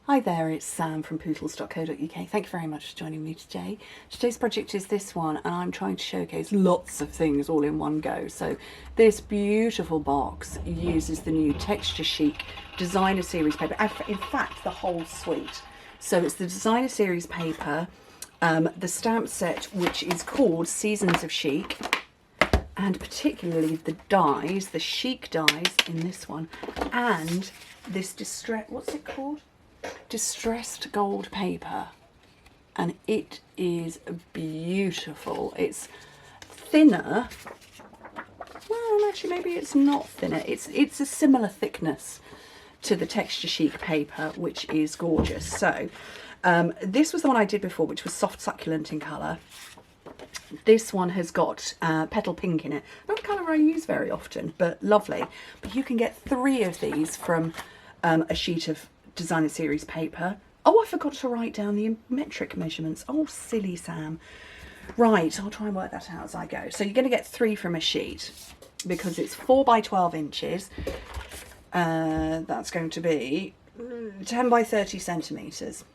Hi there, it's Sam from Pootles.co.uk. Thank you very much for joining me today. Today's project is this one, and I'm trying to showcase lots of things all in one go. So this beautiful box uses the new Texture Chic Designer Series paper, in fact the whole suite. So it's the Designer Series paper, the stamp set which is called Seasons of Chic, and particularly the dies, the chic dies in this one, and this what's it called? Distressed gold paper, and it is beautiful. It's thinner, well actually maybe it's not thinner, it's a similar thickness to the Texture Chic paper, which is gorgeous. So this was the one I did before, which was soft succulent in colour. This one has got petal pink in it, not a colour I use very often, but lovely. But you can get 3 of these from a sheet of Designer Series paper. Oh, I forgot to write down the metric measurements. Oh, silly Sam. Right, I'll try and work that out as I go. So you're going to get 3 from a sheet because it's 4 by 12 inches. That's going to be 10 by 30 centimetres.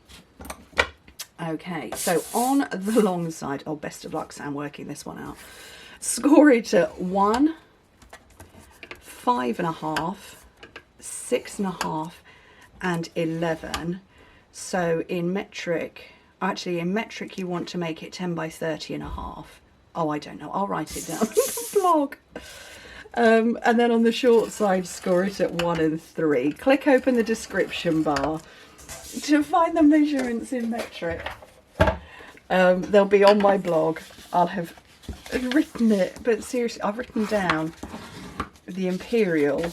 Okay, so on the long side, oh, best of luck, Sam, working this one out. Score it at 1, 5.5, 6.5, and 11. So in metric, actually in metric you want to make it 10 by 30.5. Oh, I don't know, I'll write it down in the blog. And then on the short side, score it at 1 and 3. Click open the description bar to find the measurements in metric. They'll be on my blog. I'll have written it, but seriously, I've written down the imperial,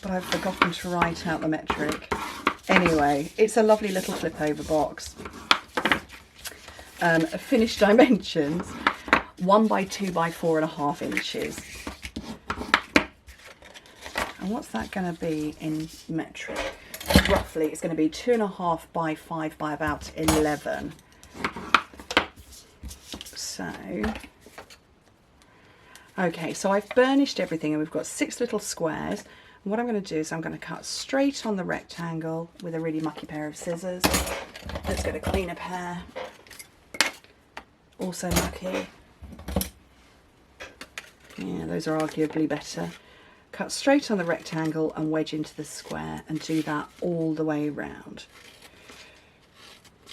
but I've forgotten to write out the metric. Anyway, it's a lovely little flip over box. Finished dimensions, 1 by 2 by 4.5 inches. And what's that going to be in metric? Roughly, it's going to be 2.5 by 5 by about 11. So, okay, so I've burnished everything and we've got 6 little squares. And what I'm going to do is I'm going to cut straight on the rectangle with a really mucky pair of scissors. Let's get a cleaner pair. Also mucky. Yeah, those are arguably better. Cut straight on the rectangle and wedge into the square, and do that all the way around.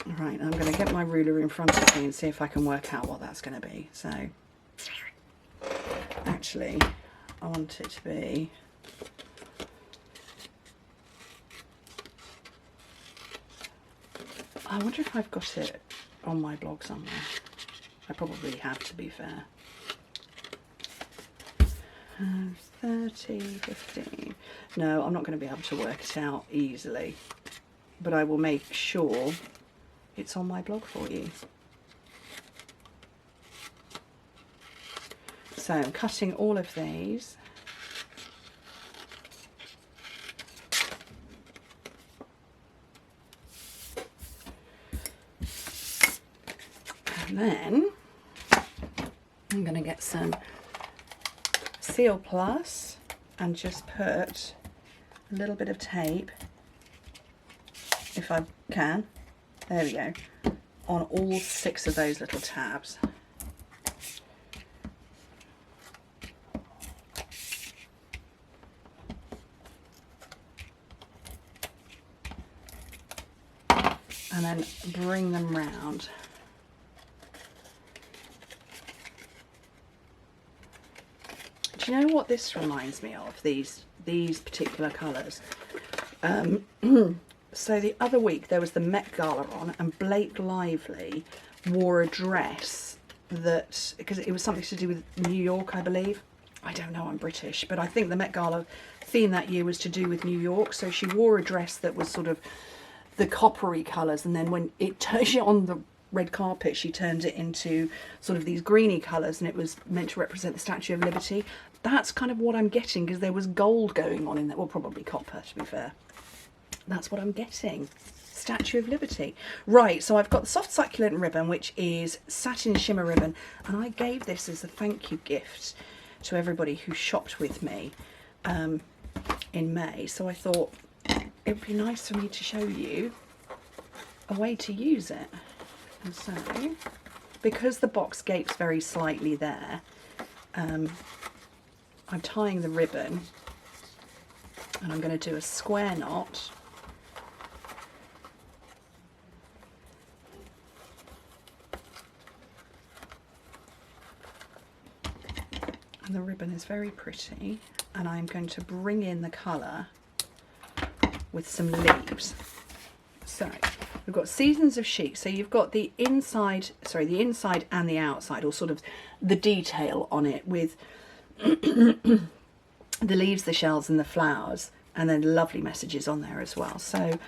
Right, I'm going to get my ruler in front of me and see if I can work out what that's going to be. So, actually, I want it to be... I wonder if I've got it on my blog somewhere. I probably have, to be fair. 30, 15. No, I'm not going to be able to work it out easily, but I will make sure it's on my blog for you. So I'm cutting all of these. And then I'm going to get some Seal Plus and just put a little bit of tape, if I can, there we go, on all 6 of those little tabs. And then bring them round. Do you know what this reminds me of, these particular colours? So the other week there was the Met Gala on, and Blake Lively wore a dress that, because it was something to do with New York, I believe. I don't know, I'm British, but I think the Met Gala theme that year was to do with New York. So she wore a dress that was sort of the coppery colours, and then when it turned on the red carpet, she turned it into sort of these greeny colours, and it was meant to represent the Statue of Liberty. That's kind of what I'm getting, because there was gold going on in there. Well, probably copper, to be fair. That's what I'm getting. Statue of Liberty. Right, so I've got the soft succulent ribbon, which is satin shimmer ribbon, and I gave this as a thank you gift to everybody who shopped with me in May. So I thought it would be nice for me to show you a way to use it. And so, because the box gapes very slightly there, I'm tying the ribbon, and I'm going to do a square knot. And the ribbon is very pretty, and I'm going to bring in the colour with some leaves. So we've got Seasons of Chic. So you've got the inside, sorry, the inside and the outside, or sort of the detail on it with the leaves, the shells and the flowers, and then lovely messages on there as well. So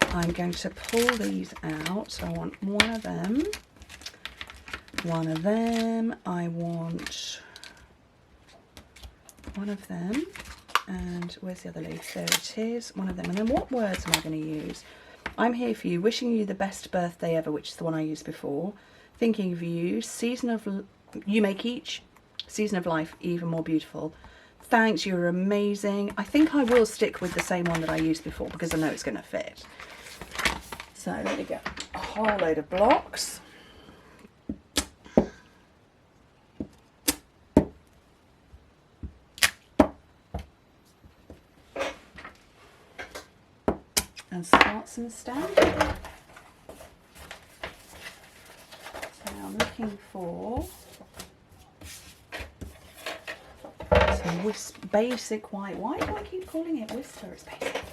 I'm going to pull these out. So I want one of them, I want one of them, and where's the other leaf? There it is, one of them. And then what words am I going to use? I'm here for you, wishing you the best birthday ever, which is the one I used before. Thinking of you, you make each season of life even more beautiful. Thanks, you're amazing. I think I will stick with the same one that I used before because I know it's going to fit. So let me get a whole load of blocks. And start some stamping. So I'm looking for some basic white. Why do I keep calling it Whistler? It's basic.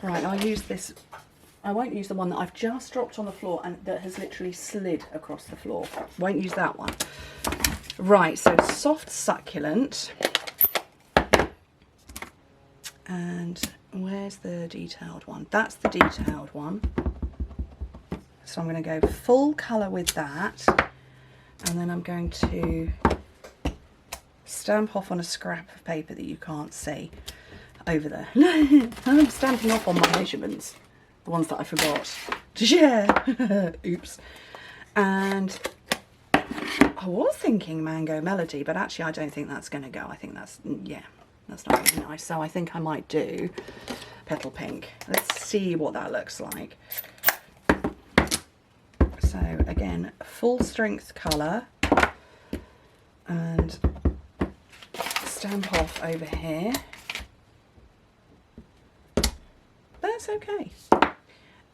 Right, I'll use this. I won't use the one that I've just dropped on the floor and that has literally slid across the floor. Won't use that one. Right, so Soft Succulent. And where's the detailed one? That's the detailed one. So I'm going to go full colour with that, and then I'm going to stamp off on a scrap of paper that you can't see over there. I'm stamping off on my measurements, the ones that I forgot to share. Oops. And I was thinking Mango Melody, but actually I don't think that's going to go. I think that's, yeah, that's not really nice. So I think I might do Petal Pink. Let's see what that looks like. So again, full strength colour, and stamp off over here. That's okay.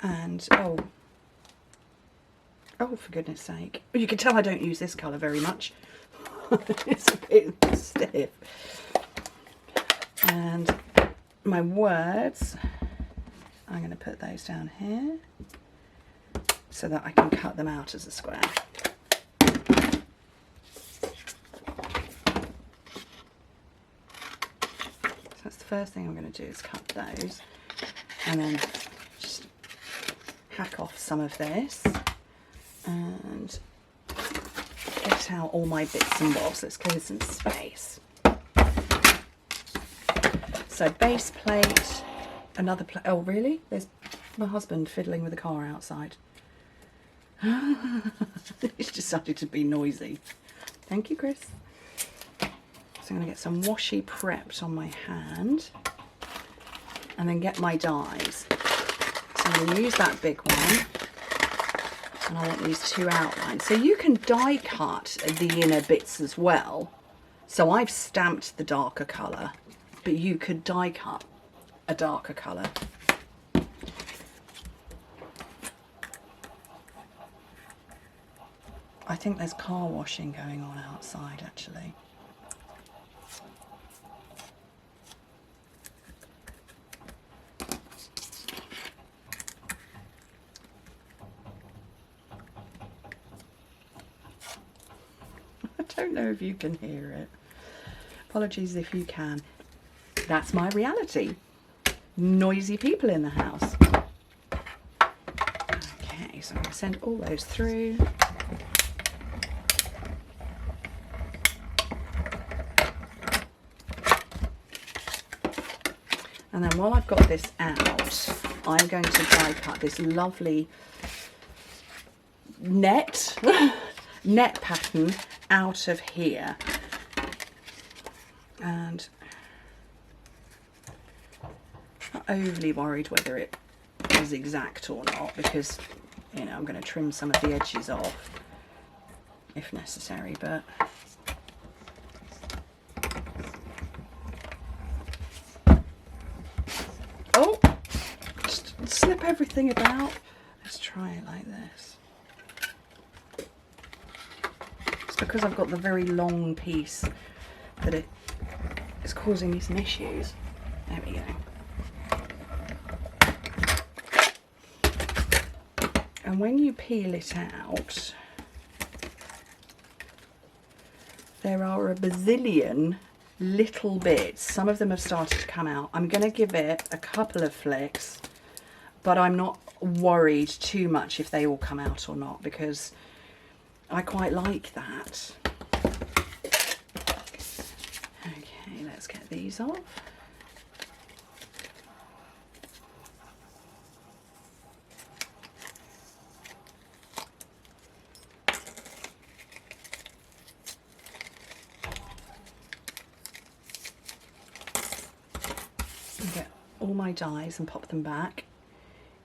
And oh, for goodness sake, you can tell I don't use this colour very much. It's a bit stiff. And my words, I'm going to put those down here so that I can cut them out as a square. So that's the first thing I'm going to do, is cut those, and then just hack off some of this and get out all my bits and bobs. Let's clear some space. So base plate, another plate. Oh really? There's my husband fiddling with the car outside. He's decided to be noisy. Thank you, Chris. So I'm going to get some washi prepped on my hand and then get my dies. So I'm going to use that big one, and I want these two outlines. So you can die cut the inner bits as well. So I've stamped the darker colour, but you could die cut a darker colour. I think there's car washing going on outside actually. I don't know if you can hear it. Apologies if you can. That's my reality. Noisy people in the house. Okay, so I'm going to send all those through. And then while I've got this out, I'm going to die cut this lovely net pattern out of here. And not overly worried whether it is exact or not, because, you know, I'm going to trim some of the edges off if necessary, but oh, just slip everything about. Let's try it like this. It's because I've got the very long piece that it is causing me some issues. There we go. And when you peel it out, there are a bazillion little bits. Some of them have started to come out. I'm going to give it a couple of flicks, but I'm not worried too much if they all come out or not, because I quite like that. Okay, let's get these off. Get all my dies and pop them back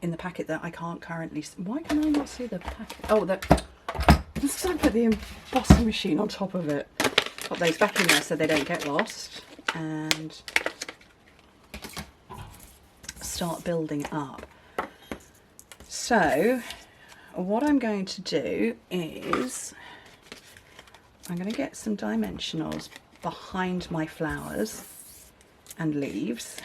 in the packet that I can't currently see. Why can I not see the packet? Oh, let's put the embossing machine on top of it. Pop those back in there so they don't get lost, and start building up. So what I'm going to do is I'm going to get some dimensionals behind my flowers and leaves.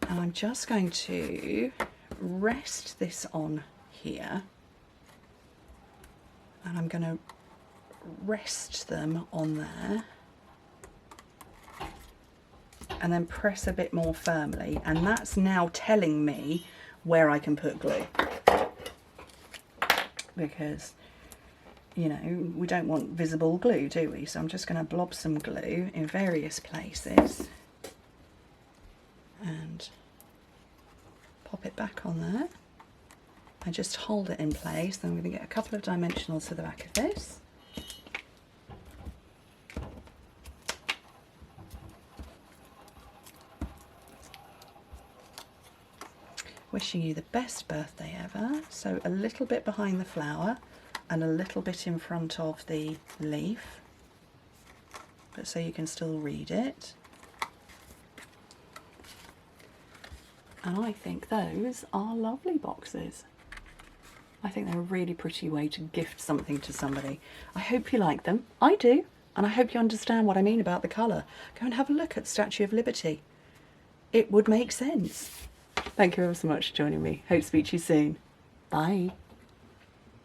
And I'm just going to rest this on here, and I'm going to rest them on there, and then press a bit more firmly, and that's now telling me where I can put glue, because, you know, we don't want visible glue, do we? So I'm just going to blob some glue in various places and pop it back on there. I just hold it in place. Then I'm going to get a couple of dimensionals for the back of this. Wishing you the best birthday ever. So a little bit behind the flower and a little bit in front of the leaf, but so you can still read it. And I think those are lovely boxes. I think they're a really pretty way to gift something to somebody. I hope you like them. I do. And I hope you understand what I mean about the colour. Go and have a look at the Statue of Liberty. It would make sense. Thank you ever so much for joining me. Hope to speak to you soon. Bye.